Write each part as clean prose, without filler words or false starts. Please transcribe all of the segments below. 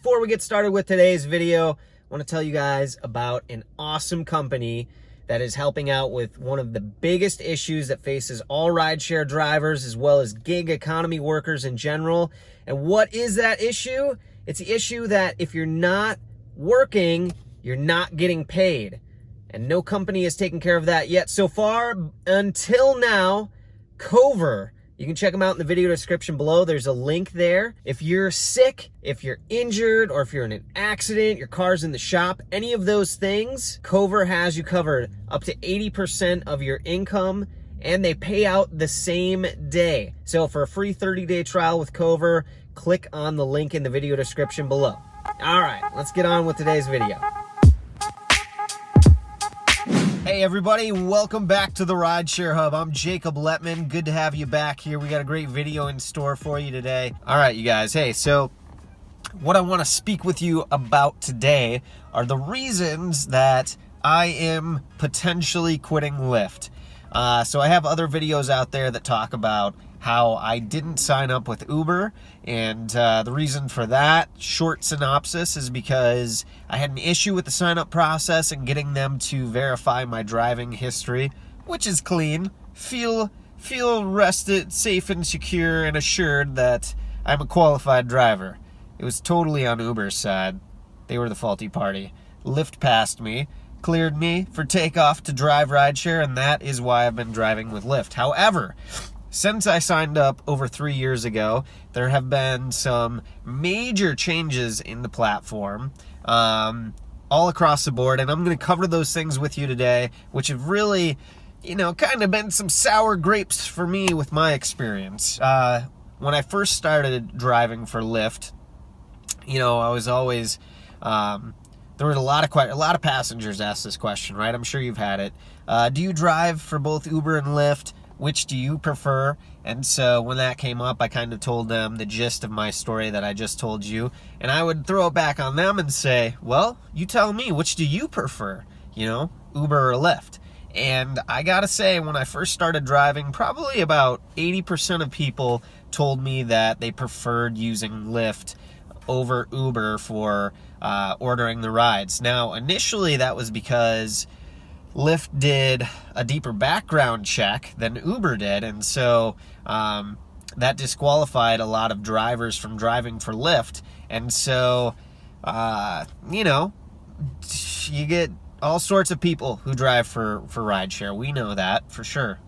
Before we get started with today's video, I want to tell you guys about an awesome company that is helping out with one of the biggest issues that faces all rideshare drivers as well as gig economy workers in general. And what is that issue? It's the issue that if you're not working, you're not getting paid. And no company has taken care of that yet so far until now. Cover. You can check them out in the video description below. There's a link there. If you're sick, if you're injured, or if you're in an accident, your car's in the shop, any of those things, Cover has you covered up to 80% of your income, and they pay out the same day. So for a free 30-day trial with Cover, click on the link in the video description below. All right, let's get on with today's video. Hey everybody, welcome back to the Rideshare Hub. I'm Jacob Letman. Good to have you back here. We got a great video in store for you today. All right, you guys. Hey, so what I want to speak with you about today are the reasons that I am potentially quitting Lyft. So I have other videos out there that talk about how I didn't sign up with Uber, and the reason for that, short synopsis, is because I had an issue with the sign-up process and getting them to verify my driving history, which is clean. Feel rested, safe and secure and assured that I'm a qualified driver. It was totally on Uber's side. They were the faulty party. Lyft passed me, cleared me for takeoff to drive rideshare, and that is why I've been driving with Lyft. However, since I signed up over 3 years ago, there have been some major changes in the platform all across the board, and I'm going to cover those things with you today, which have really, kind of been some sour grapes for me with my experience. When I first started driving for Lyft, I was always, there were a lot of passengers asked this question, right? I'm sure you've had it. Do you drive for both Uber and Lyft? Which do you prefer? And so when that came up, I kind of told them the gist of my story that I just told you. And I would throw it back on them and say, well, you tell me, which do you prefer? Uber or Lyft? And I gotta say, when I first started driving, probably about 80% of people told me that they preferred using Lyft over Uber for ordering the rides. Now, initially that was because Lyft did a deeper background check than Uber did, and so that disqualified a lot of drivers from driving for Lyft. And so, you get all sorts of people who drive for rideshare. We know that for sure.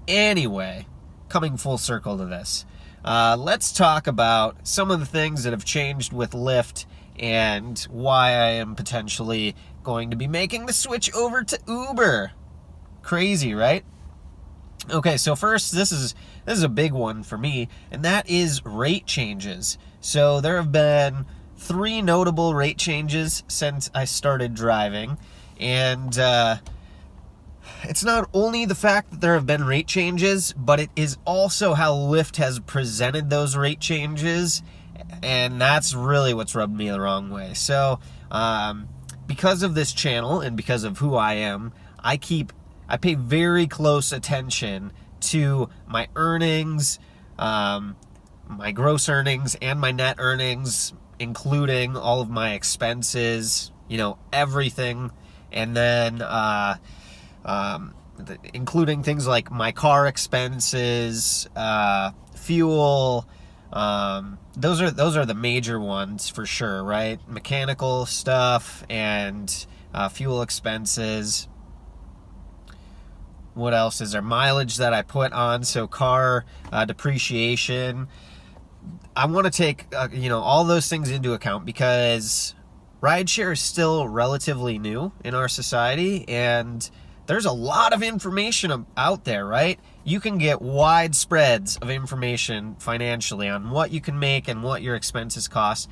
Anyway, coming full circle to this, let's talk about some of the things that have changed with Lyft and why I am potentially going to be making the switch over to Uber. Crazy, right? Okay, so first, this is a big one for me, and that is rate changes. So there have been 3 notable rate changes since I started driving, and it's not only the fact that there have been rate changes, but it is also how Lyft has presented those rate changes, and that's really what's rubbed me the wrong way. So, because of this channel and because of who I am, I pay very close attention to my earnings, my gross earnings and my net earnings, including all of my expenses, everything. And then, including things like my car expenses, fuel. Those are the major ones for sure, right? Mechanical stuff and fuel expenses. What else is there? Mileage that I put on, so car depreciation. I want to take all those things into account because rideshare is still relatively new in our society, and there's a lot of information out there, right? You can get wide spreads of information financially on what you can make and what your expenses cost.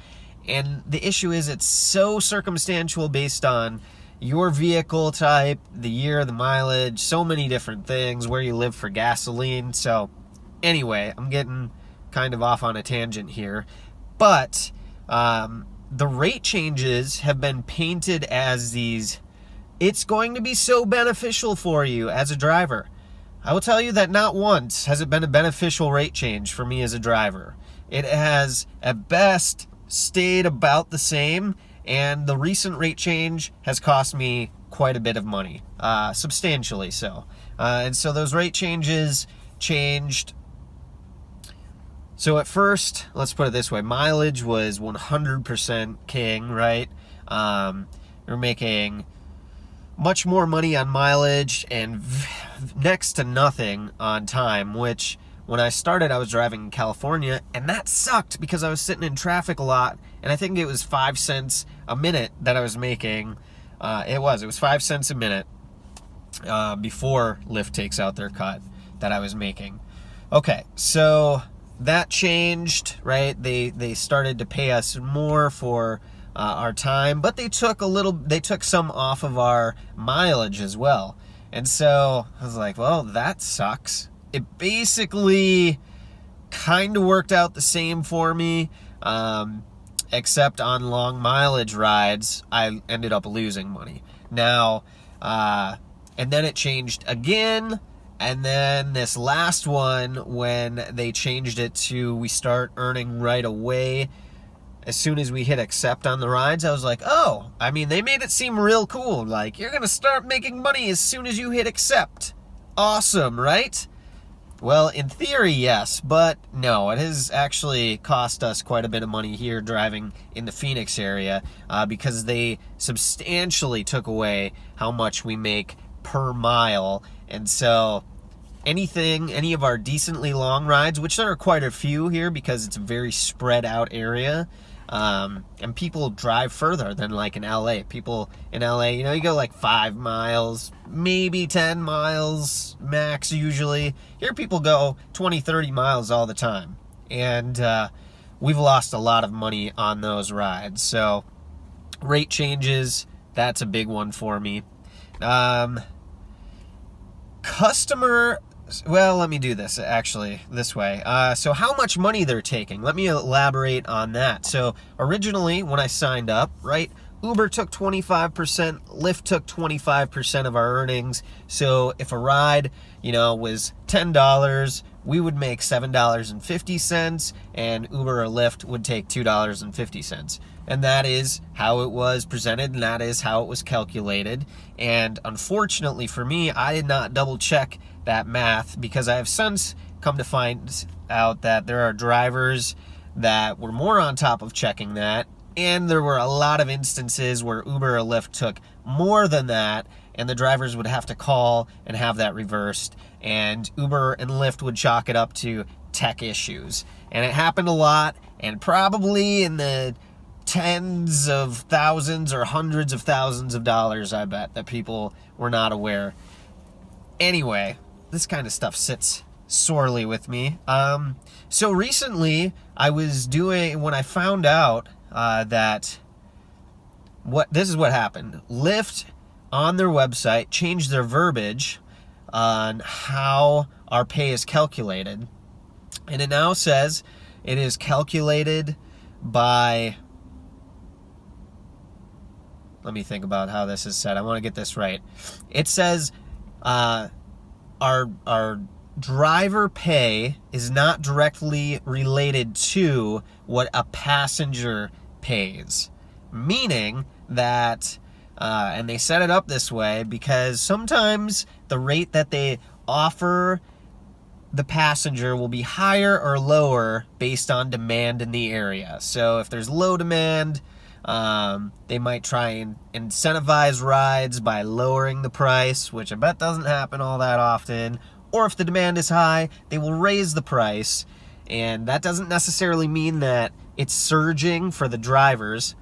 And the issue is it's so circumstantial based on your vehicle type, the year, the mileage, so many different things, where you live for gasoline. So anyway, I'm getting kind of off on a tangent here. But the rate changes have been painted as these, it's going to be so beneficial for you as a driver. I will tell you that not once has it been a beneficial rate change for me as a driver. It has, at best, stayed about the same, and the recent rate change has cost me quite a bit of money, substantially so. And so those rate changes changed. So at first, let's put it this way, mileage was 100% king, right? We're making much more money on mileage and next to nothing on time, which when I started, I was driving in California, and that sucked because I was sitting in traffic a lot, and I think it was 5 cents a minute that I was making. It was 5 cents a minute before Lyft takes out their cut that I was making. Okay, so that changed, right? They started to pay us more for our time, but they took some off of our mileage as well. And so I was like, well, that sucks. It basically kind of worked out the same for me, except on long mileage rides, I ended up losing money. Now, and then it changed again, and then this last one, when they changed it to we start earning right away as soon as we hit accept on the rides, I was like, oh, I mean, they made it seem real cool. Like, you're going to start making money as soon as you hit accept. Awesome, right? Well, in theory, yes, but no, it has actually cost us quite a bit of money here driving in the Phoenix area because they substantially took away how much we make per mile. And so any of our decently long rides, which there are quite a few here because it's a very spread out area, and people drive further than like in LA. People in LA, you go like 5 miles, maybe 10 miles max usually. Here people go 20, 30 miles all the time. And we've lost a lot of money on those rides. So rate changes, that's a big one for me. Well, let me do this actually this way. So how much money they're taking, let me elaborate on that. So originally when I signed up, right, Uber took 25%, Lyft took 25% of our earnings. So if a ride, was $10, we would make $7.50, and Uber or Lyft would take $2.50. And that is how it was presented, and that is how it was calculated. And unfortunately for me, I did not double check that math because I have since come to find out that there are drivers that were more on top of checking that, and there were a lot of instances where Uber or Lyft took more than that, and the drivers would have to call and have that reversed, and Uber and Lyft would chalk it up to tech issues. And it happened a lot, and probably in the tens of thousands or hundreds of thousands of dollars, I bet, that people were not aware. Anyway, this kind of stuff sits sorely with me. So recently, when I found out that this is what happened. Lyft on their website changed their verbiage on how our pay is calculated. And it now says it is calculated by, let me think about how this is said. I want to get this right. It says our driver pay is not directly related to what a passenger pays. Meaning that, and they set it up this way because sometimes the rate that they offer the passenger will be higher or lower based on demand in the area. So if there's low demand, they might try and incentivize rides by lowering the price, which I bet doesn't happen all that often. Or if the demand is high, they will raise the price. And that doesn't necessarily mean that it's surging for the drivers.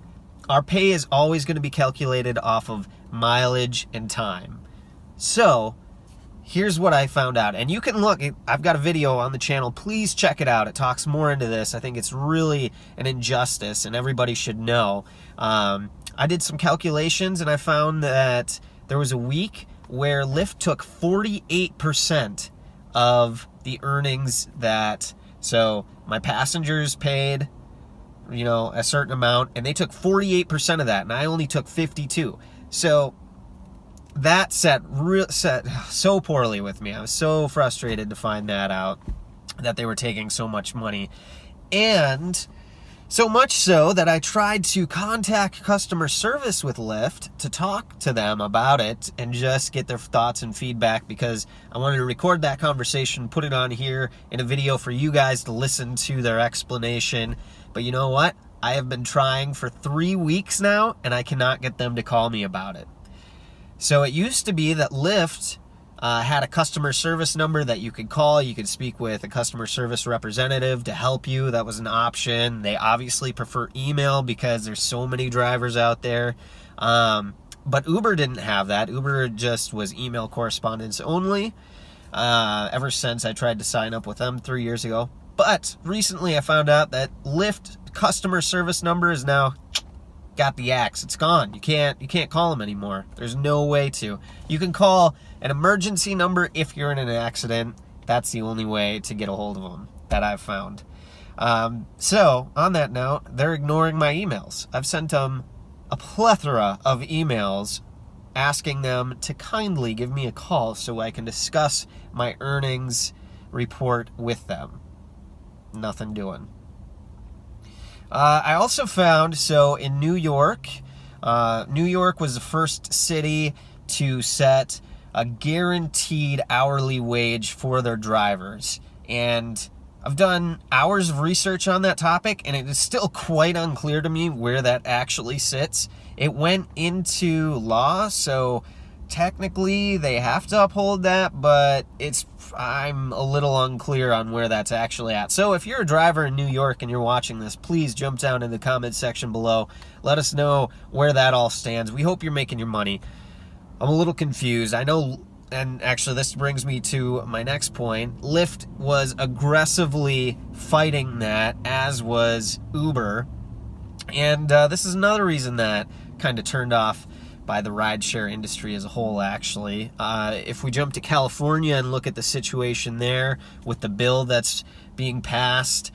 Our pay is always going to be calculated off of mileage and time. So here's what I found out. And you can look, I've got a video on the channel. Please check it out. It talks more into this. I think it's really an injustice and everybody should know. I did some calculations and I found that there was a week where Lyft took 48% of the earnings so my passengers paid, a certain amount, and they took 48% of that, and I only took 52. So that set so poorly with me. I was so frustrated to find that out, that they were taking so much money. And So much so that I tried to contact customer service with Lyft to talk to them about it and just get their thoughts and feedback, because I wanted to record that conversation, put it on here in a video for you guys to listen to their explanation. But you know what? I have been trying for 3 weeks now, and I cannot get them to call me about it. So it used to be that Lyft had a customer service number that you could call. You could speak with a customer service representative to help you. That was an option. They obviously prefer email because there's so many drivers out there. But Uber didn't have that. Uber just was email correspondence only ever since I tried to sign up with them 3 years ago. But recently I found out that Lyft customer service number is now got the axe. It's gone. You can't call them anymore. There's no way to. You can call an emergency number if you're in an accident. That's the only way to get a hold of them that I've found. So on that note, they're ignoring my emails. I've sent them a plethora of emails asking them to kindly give me a call so I can discuss my earnings report with them. Nothing doing. I also found, so in New York was the first city to set a guaranteed hourly wage for their drivers. And I've done hours of research on that topic, and it is still quite unclear to me where that actually sits. It went into law, so technically they have to uphold that, but I'm a little unclear on where that's actually at. So if you're a driver in New York and you're watching this, please jump down in the comments section below. Let us know where that all stands. We hope you're making your money. I'm a little confused. I know, and actually this brings me to my next point. Lyft was aggressively fighting that, as was Uber. And this is another reason that kind of turned off by the rideshare industry as a whole, actually. If we jump to California and look at the situation there with the bill that's being passed,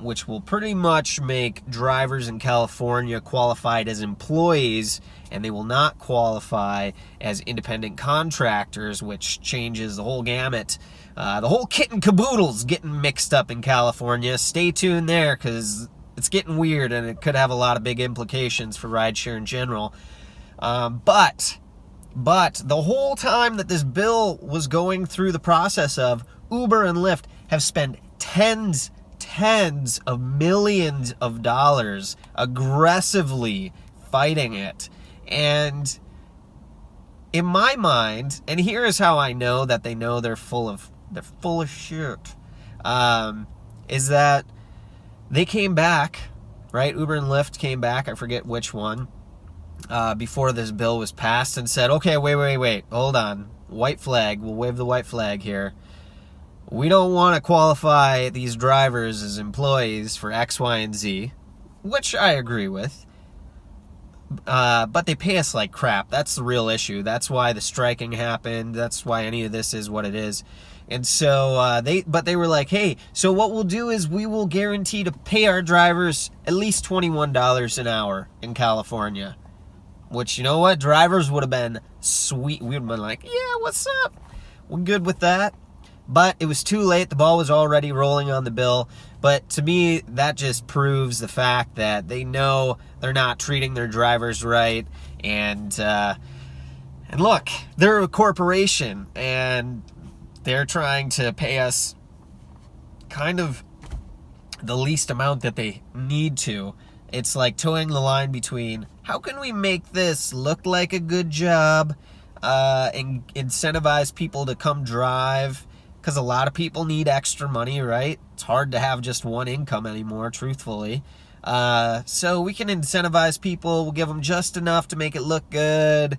which will pretty much make drivers in California qualified as employees, and they will not qualify as independent contractors, which changes the whole gamut. The whole kit and caboodle's getting mixed up in California. Stay tuned there, because it's getting weird, and it could have a lot of big implications for rideshare in general. But the whole time that this bill was going through the process of, Uber and Lyft have spent tens of millions of dollars aggressively fighting it. And in my mind, and here is how I know that they know they're full of shit, is that they came back, right? Uber and Lyft came back, I forget which one, before this bill was passed, and said, okay, wait, hold on. White flag, we'll wave the white flag here. We don't want to qualify these drivers as employees for X, Y, and Z, which I agree with. But they pay us like crap. That's the real issue. That's why the striking happened. That's why any of this is what it is. And so they were like, hey, so what we'll do is we will guarantee to pay our drivers at least $21 an hour in California. Which, you know what? Drivers would have been sweet. We would have been like, yeah, what's up? We're good with that. But it was too late. The ball was already rolling on the bill. But to me, that just proves the fact that they know they're not treating their drivers right. And look, they're a corporation, and they're trying to pay us kind of the least amount that they need to. It's like towing the line between how can we make this look like a good job and incentivize people to come drive, because a lot of people need extra money, right? It's hard to have just one income anymore, truthfully. So we can incentivize people. We'll give them just enough to make it look good.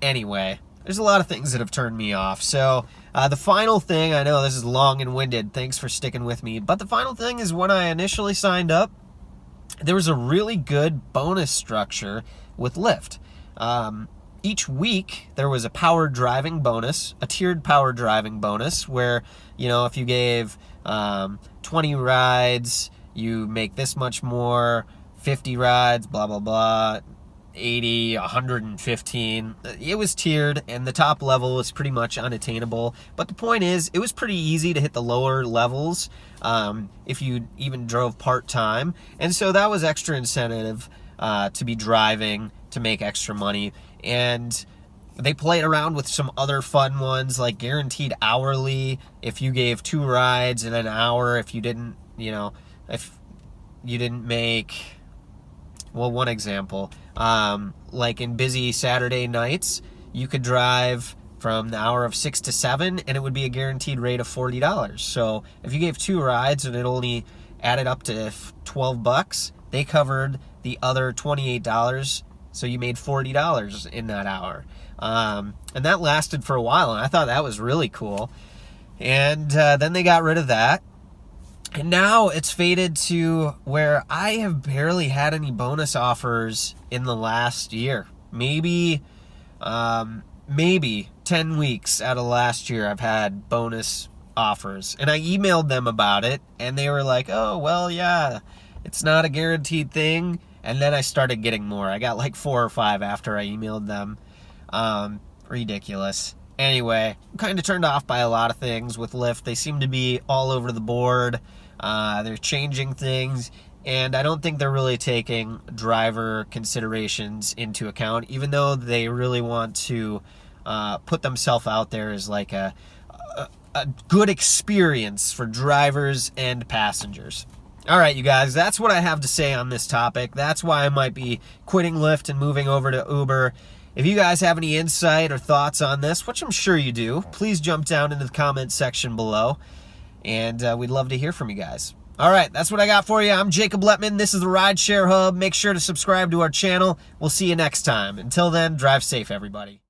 Anyway, there's a lot of things that have turned me off. So the final thing, I know this is long and winded. Thanks for sticking with me. But the final thing is, when I initially signed up, there was a really good bonus structure with Lyft. Each week, there was a power driving bonus, a tiered power driving bonus, where, you know, if you gave 20 rides, you make this much more, 50 rides, blah, blah, blah. 80, 115. It was tiered, and the top level was pretty much unattainable. But the point is, it was pretty easy to hit the lower levels if you even drove part-time. And so that was extra incentive to be driving to make extra money. And they played around with some other fun ones, like guaranteed hourly if you gave 2 rides in an hour. If you didn't, if you didn't make, well, one example, like in busy Saturday nights, you could drive from the hour of 6 to 7, and it would be a guaranteed rate of $40. So if you gave 2 rides and it only added up to $12, they covered the other $28. So you made $40 in that hour. And that lasted for a while, and I thought that was really cool. And then they got rid of that. And now it's faded to where I have barely had any bonus offers in the last year. Maybe 10 weeks out of last year I've had bonus offers. And I emailed them about it, and they were like, oh, well, yeah, it's not a guaranteed thing. And then I started getting more. I got like 4 or 5 after I emailed them. Ridiculous. Anyway, I'm kind of turned off by a lot of things with Lyft. They seem to be all over the board. They're changing things, and I don't think they're really taking driver considerations into account, even though they really want to put themselves out there as like a good experience for drivers and passengers. All right, you guys, that's what I have to say on this topic. That's why I might be quitting Lyft and moving over to Uber. If you guys have any insight or thoughts on this, which I'm sure you do, please jump down into the comments section below, and we'd love to hear from you guys. All right, that's what I got for you. I'm Jacob Letman. This is the Rideshare Hub. Make sure to subscribe to our channel. We'll see you next time. Until then, drive safe, everybody.